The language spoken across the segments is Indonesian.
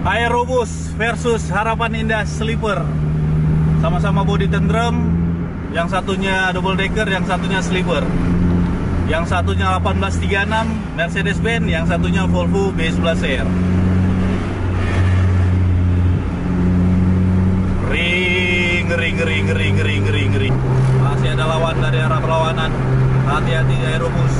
Aerobus versus Harapan Indah Sleeper. Sama-sama bodi tendrem. Yang satunya double decker, yang satunya sleeper. Yang satunya 1836 Mercedes-Benz, yang satunya Volvo B11R. Ngeri. Masih ada lawan dari arah perlawanan. Hati-hati Aerobus.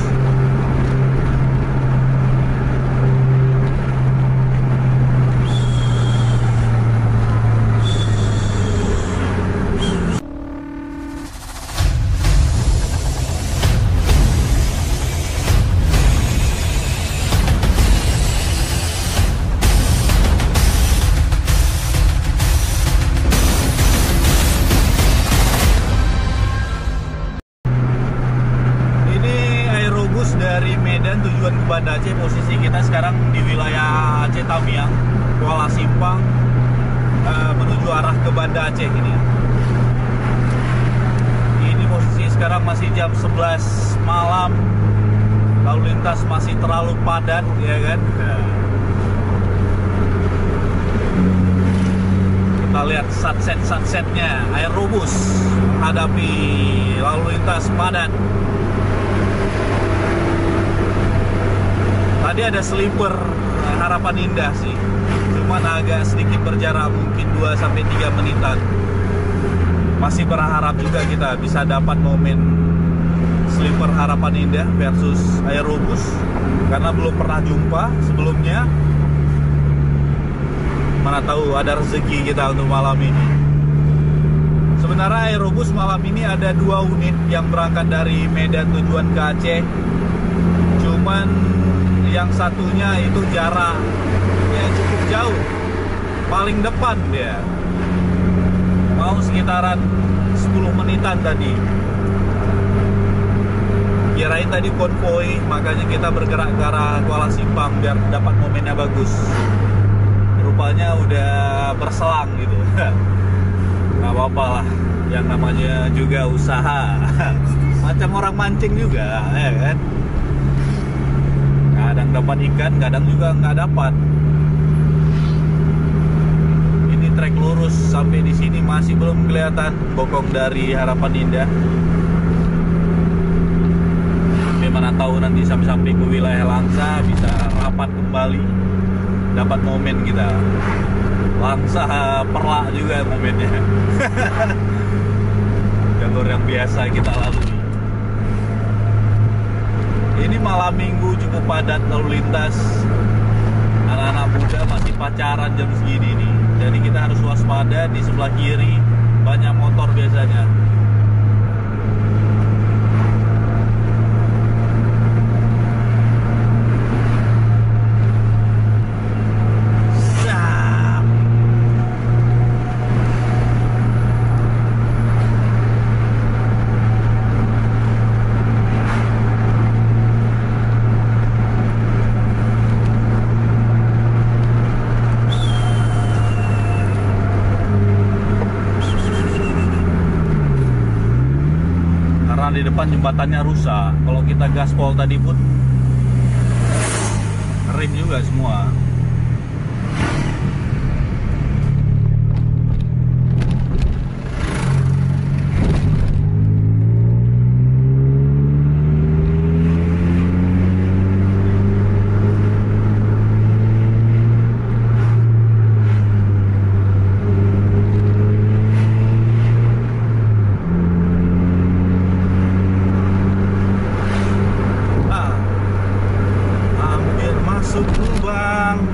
Dari Medan tujuan ke Banda Aceh. Posisi kita sekarang di wilayah Aceh Tamiang, Kuala Simpang, menuju arah ke Banda Aceh ini. Ini posisi sekarang masih jam 11 malam, lalu lintas masih terlalu padat, ya kan? Kita lihat sunsetnya Aerobus menghadapi lalu lintas padat. Tadi ada sleeper Harapan Indah sih, cuman agak sedikit berjarak, mungkin 2-3 menitan. Masih berharap juga kita bisa dapat momen sleeper Harapan Indah versus Aerobus, karena belum pernah jumpa sebelumnya. Mana tahu ada rezeki kita untuk malam ini. Sebenarnya Aerobus malam ini ada 2 unit yang berangkat dari Medan tujuan ke Aceh. Cuman yang satunya itu jarak yang cukup jauh, paling depan dia, mau sekitaran 10 menitan tadi. Kirain tadi konvoi, makanya kita bergerak ke arah Kuala Simpang biar dapat momennya bagus. Rupanya udah berselang gitu. Nggak apa-apa lah, yang namanya juga usaha. Macam orang mancing juga, ya kan? Kadang dapat ikan, kadang juga nggak dapat. Ini trek lurus sampai di sini masih belum kelihatan bokong dari Harapan Indah. Tapi mana tahu nanti sampai ke wilayah Langsa bisa rapat kembali, dapat momen kita. Langsa perlak juga momennya. Jalur yang biasa kita lalui. Ini malam minggu cukup padat lalu lintas. Anak-anak muda masih pacaran jam segini nih. Jadi kita harus waspada, di sebelah kiri banyak motor biasanya. Di depan jembatannya rusak. Kalau kita gaspol tadi pun rim juga semua. Lubang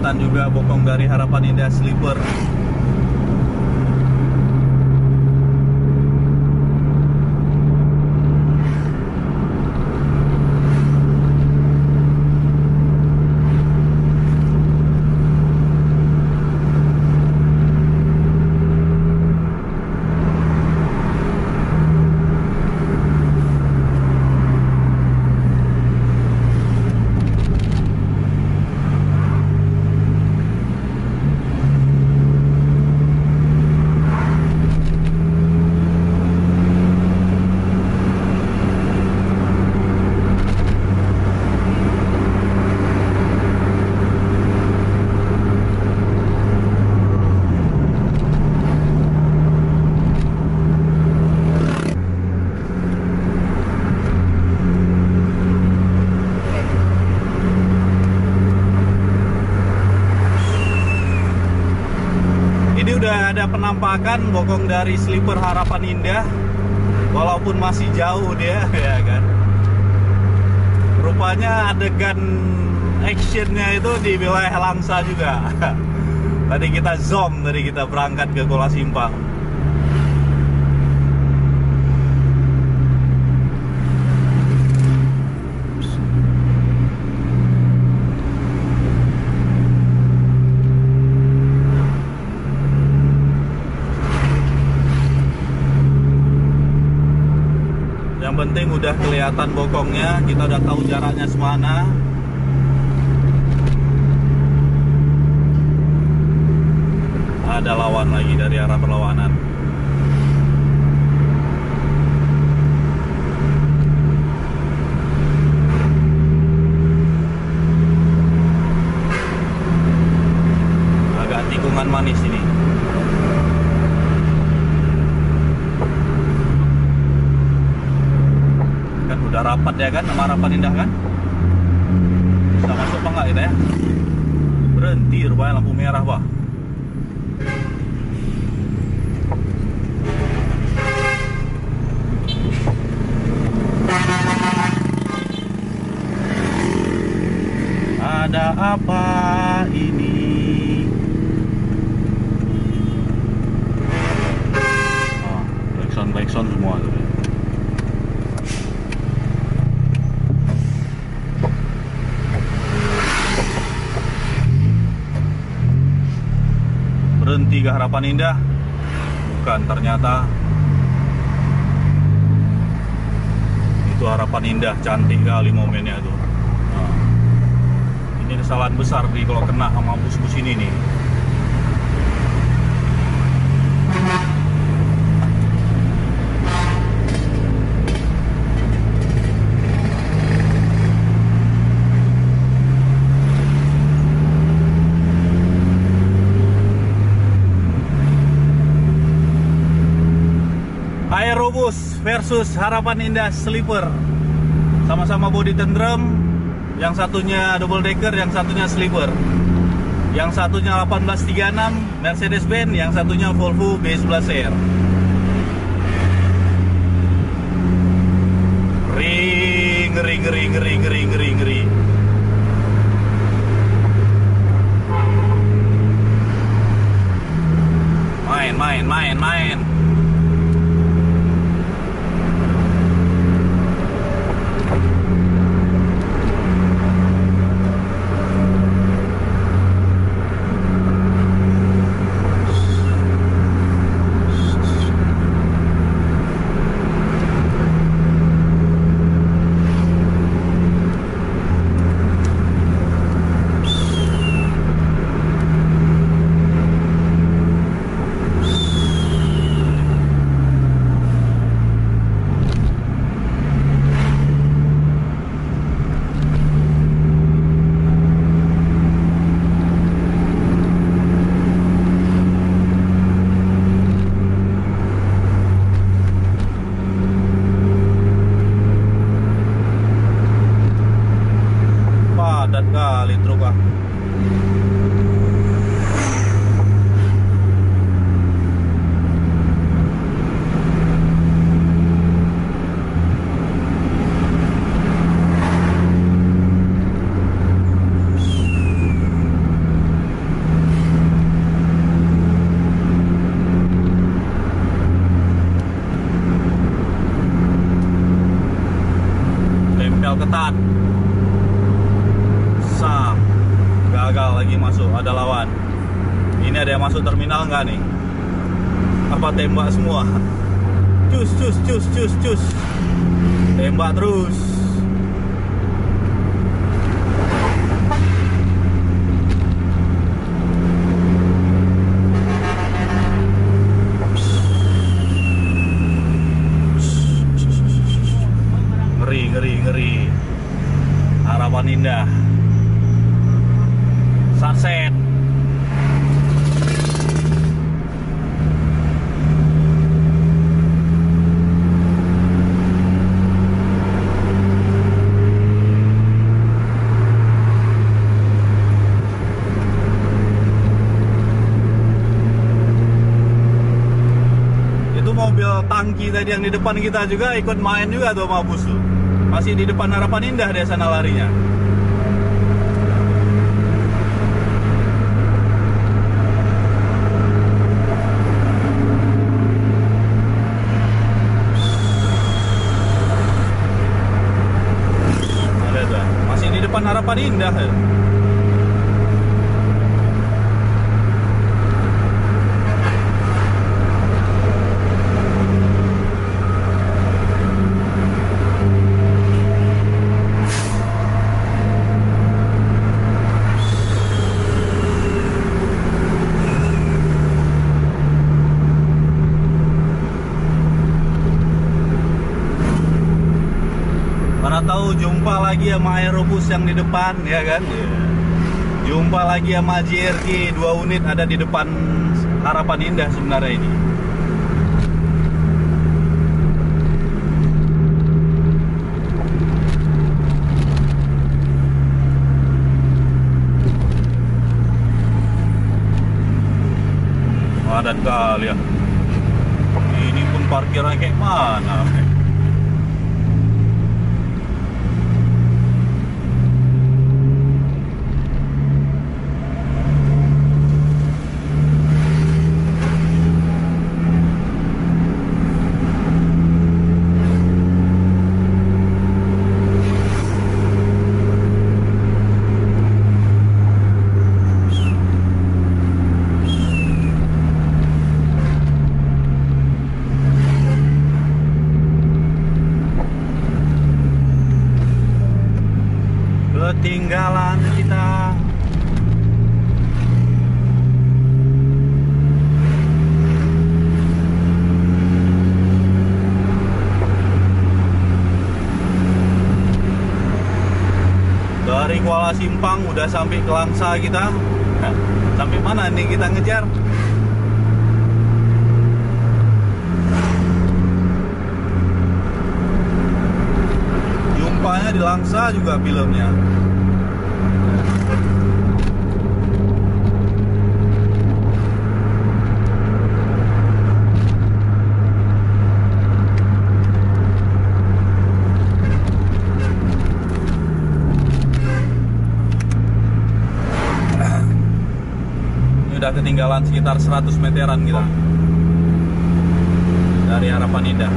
kelihatan juga bokong dari Harapan Indah Sleeper. Udah ada penampakan bokong dari Sleeper Harapan Indah, walaupun masih jauh dia ya kan. Rupanya adegan actionnya itu di wilayah Langsa juga. Tadi kita zoom, tadi kita berangkat ke Kuala Simpang. Yang penting udah kelihatan bokongnya, kita udah tahu jaraknya semana. Ada lawan lagi dari arah berlawanan. Agak tikungan manis ini. Udah rapat ya kan sama Harapan Indah kan? Bisa masuk apa enggak kita ya? Berhenti rupanya lampu merah, Pak. Ada apa ini? Backsound semua tuh. Berhenti ke Harapan Indah? Bukan, ternyata itu Harapan Indah. Cantik kali momennya tuh. Nah, ini kesalahan besar nih kalau kena sama bus-bus ini nih. Aerobus versus Harapan Indah Sleeper, sama-sama bodi tendrem. Yang satunya double decker, yang satunya sleeper. Yang satunya 1836 Mercedes-Benz, yang satunya Volvo B11R. Ngeri. Main. nggak nih? Apa tembak semua? Cus, cus, cus, cus, cus. Tembak terus. Ngeri, ngeri, ngeri. Harapan Indah. Sunset. Itu mobil tangki tadi yang di depan kita juga ikut main juga tuh sama bus tuh. Masih di depan Harapan Indah dia sana larinya. Depan Harapan Indah ya. Mana tahu jumpa lagi sama Aerobus yang di depan, ya kan? Jumpa lagi sama JRG 2 unit ada di depan Harapan Indah sebenarnya ini. Padat kali ya. Ini pun parkiran kayak mana? Ketinggalan kita. Dari Kuala Simpang udah sampai ke Langsa kita. Nah, sampai mana nih kita ngejar? Jumpanya di Langsa juga filmnya. Udah ketinggalan sekitar 100 meteran kita dari Harapan Indah.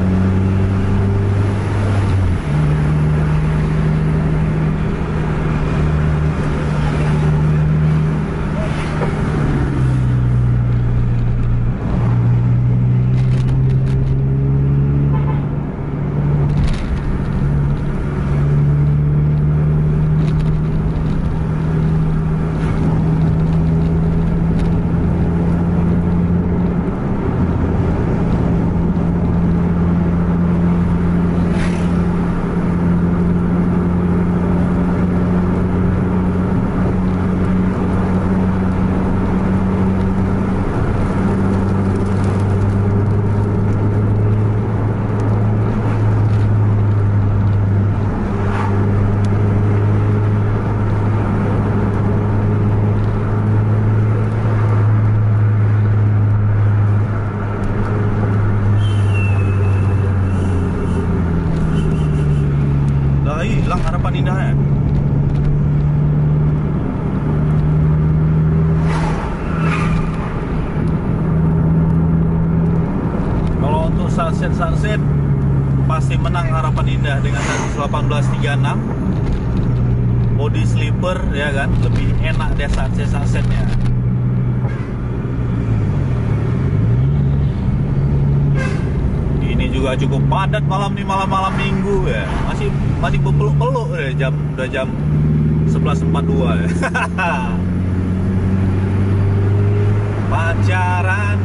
Hilang Harapan Indahnya. Kalau untuk sunset pasti menang Harapan Indah dengan 1836. Body sleeper ya kan, lebih enak deh sunsetnya. juga cukup padat malam nih, malam minggu ya. Masih peluk-peluk ya, udah jam 11.42 ya. Pacaran.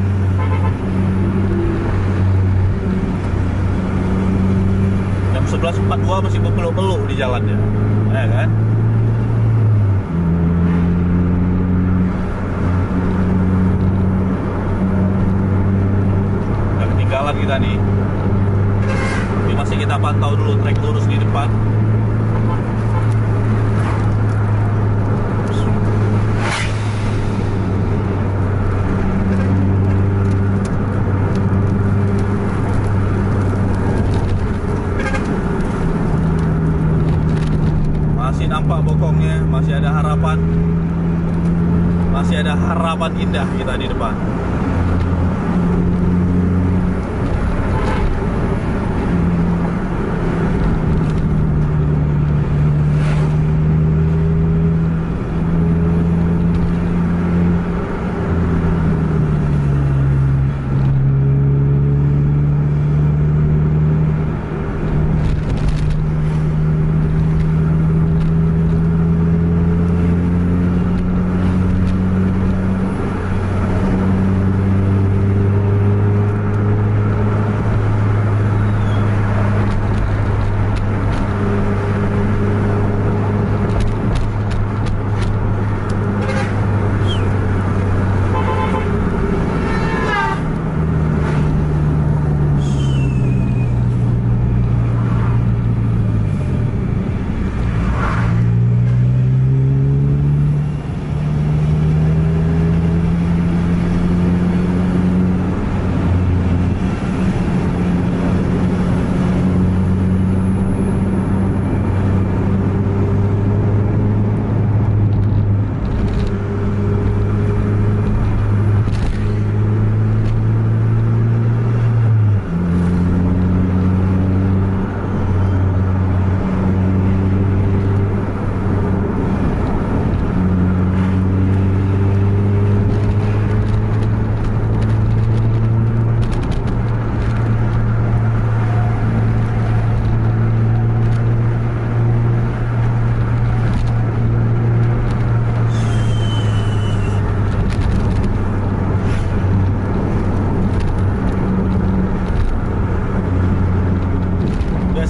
Jam 11.42 masih peluk-peluk di jalannya, ya kan? Udah ketinggalan kita nih. Ini masih kita pantau dulu trek lurus di depan. Masih nampak bokongnya, masih ada harapan. Masih ada harapan indah kita di depan.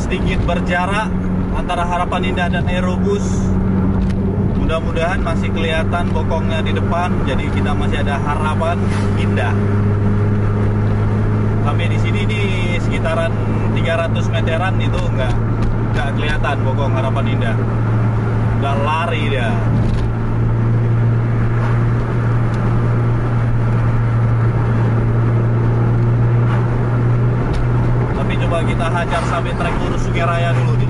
Sedikit berjarak antara Harapan Indah dan Aerobus. Mudah-mudahan masih kelihatan bokongnya di depan, jadi kita masih ada harapan indah. Sampai di sini nih sekitaran 300 meteran itu nggak kelihatan bokong Harapan Indah. Udah lari dia. Coba kita hajar sampai trek lurus Sungai Raya dulu nih,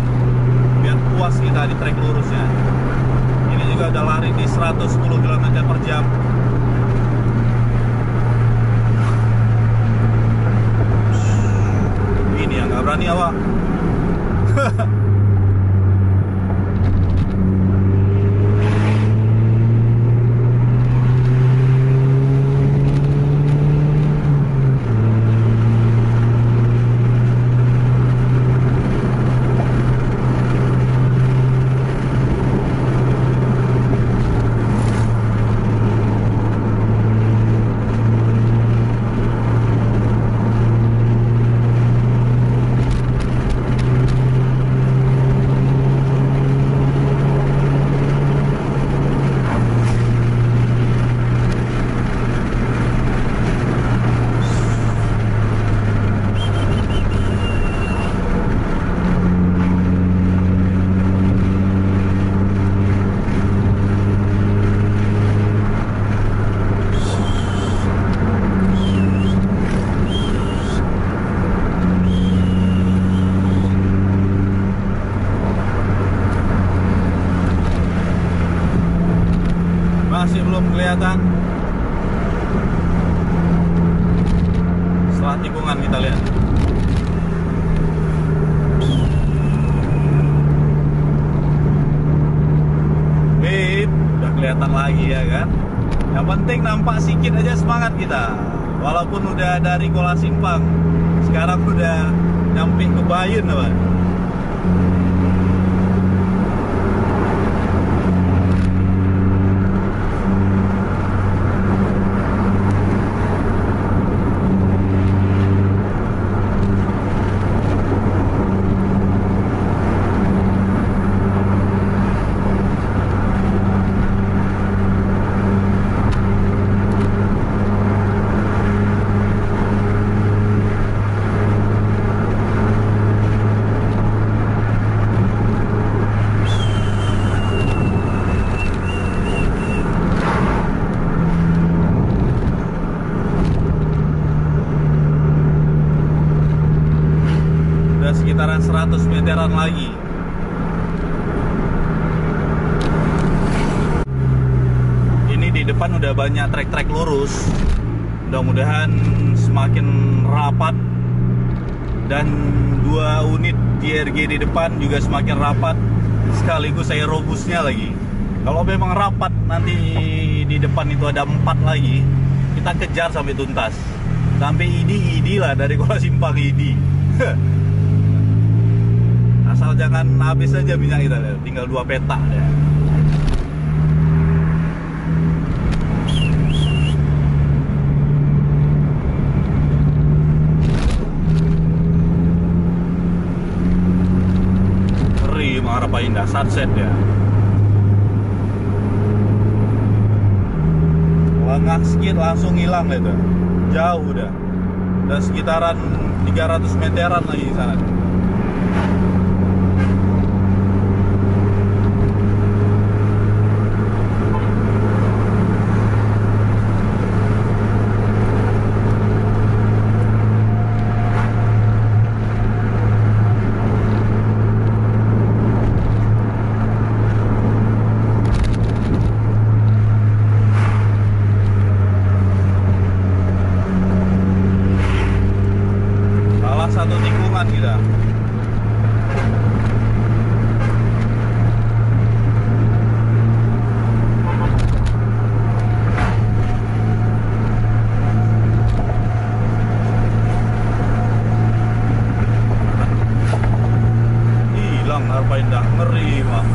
biar puas kita di trek lurusnya. Ini juga udah lari di 110 km/jam. Ini yang nggak berani awak. Masih belum kelihatan. Setelah tikungan kita lihat. Bip, udah kelihatan lagi ya kan. Yang penting nampak sedikit aja semangat kita. Walaupun udah dari Kola Simpang. Sekarang udah nyampe ke Bayun, Pak. Sekitaran 100 meteran lagi. Ini di depan udah banyak trek-trek lurus. Mudah-mudahan semakin rapat. Dan 2 unit DRG di depan juga semakin rapat. Sekaligus aerobusnya lagi. Kalau memang rapat nanti di depan itu ada 4 lagi, kita kejar sampai tuntas. Sampai ID lah dari Kuala Simpang ID. Asal jangan habis saja minyak kita, tinggal 2 petak ya. Ngeri Harapan Indah sunset ya. Lengah sedikit langsung hilang itu. Jauh udah sekitaran 300 meteran lagi di sana. Satu tikungan kita. Hilang Harapan Indah, ngeri Pak.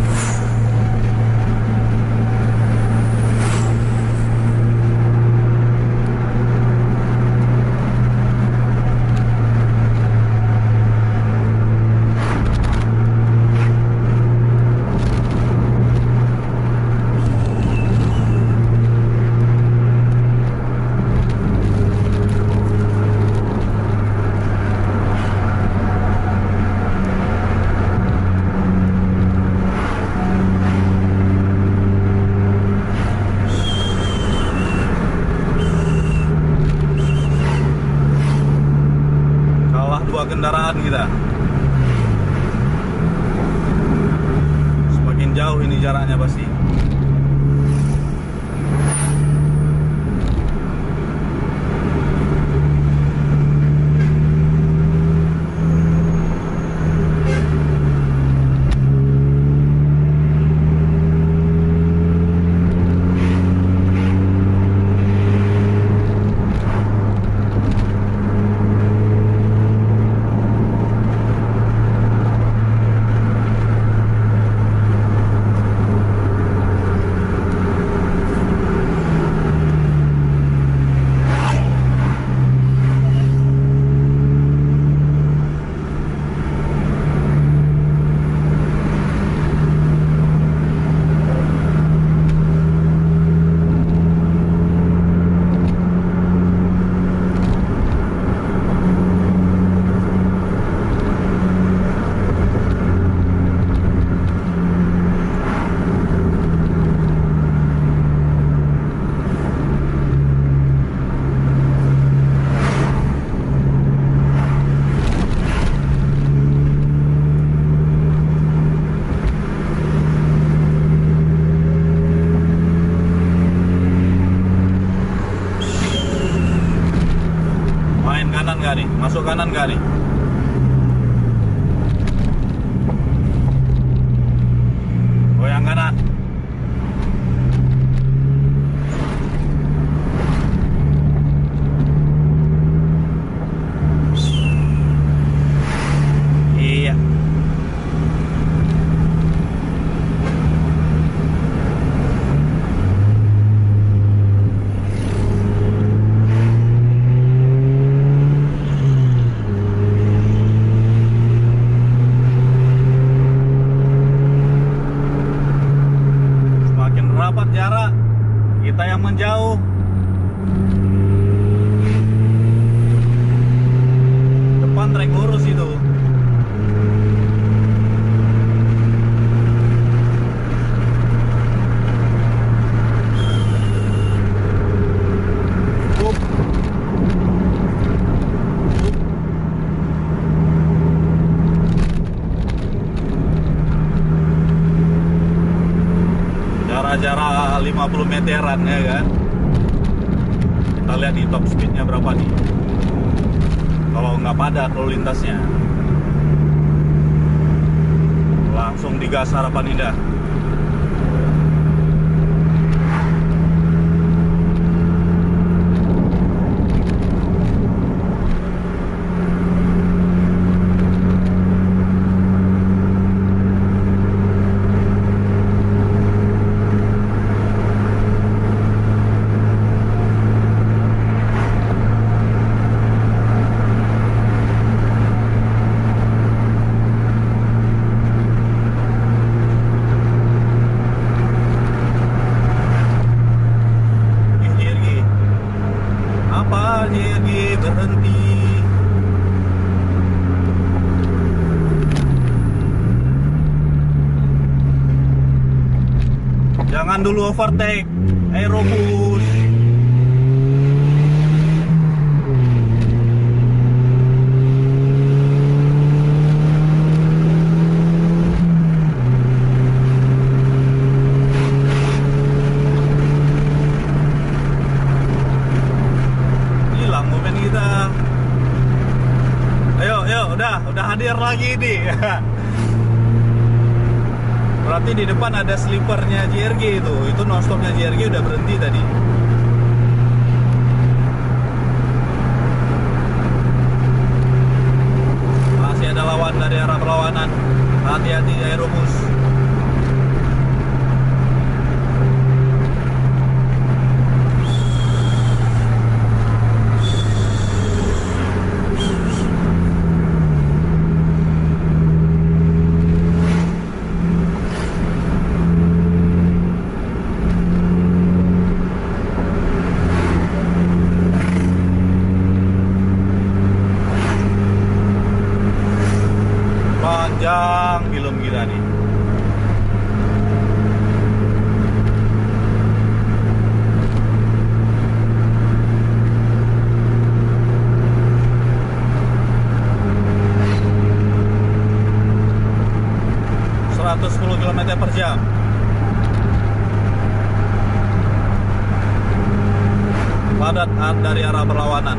Kendaraan kita semakin jauh ini jaraknya pasti. Masuk kanan nggak nih? Goyang kanan. lurus itu. Jarak 50 meteran ya kan. Kita lihat di top speednya berapa nih. Kalau nggak padat lalu lintasnya, langsung digas Harapan Indah. Berhenti. Jangan dulu overtake, aerobus. Udah hadir lagi nih. Berarti di depan ada slipernya JRG itu nonstopnya JRG udah berhenti tadi. Masih ada lawan dari arah berlawanan. Hati-hati aerobus. Panjang film kita nih. km per jam. Padat dari arah berlawanan.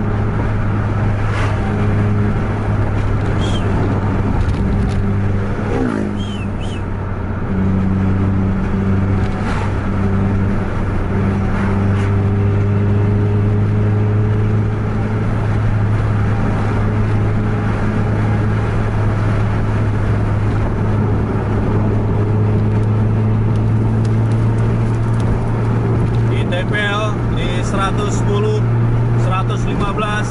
TPL di 110, 115.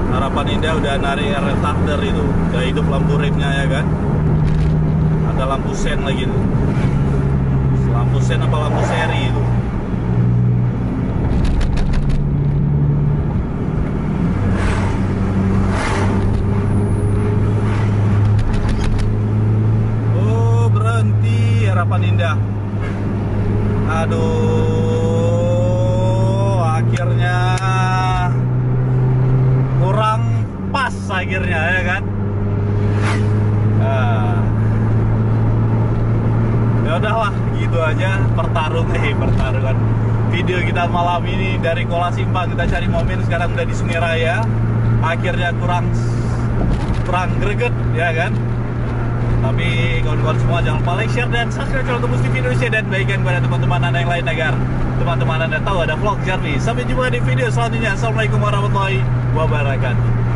Harapan Indah udah narik retarder itu, udah hidup lampu remnya ya kan. Ada lampu sen lagi tuh. Lampu sen apa lampu seri itu. Harapan Indah. Aduh, akhirnya kurang pas akhirnya ya kan. Ya udahlah, gitu aja pertarungan video kita malam ini dari Kuala Simpang. Kita cari momen, sekarang udah di Sungai Raya. Akhirnya kurang greget ya kan. Tapi kawan-kawan semua jangan lupa like, share, dan subscribe channel Tembus TV Indonesia, dan bagikan kepada teman-teman Anda yang lain agar teman-teman Anda tahu ada vlog Jarvi. Sampai jumpa di video selanjutnya. Assalamualaikum warahmatullahi wabarakatuh.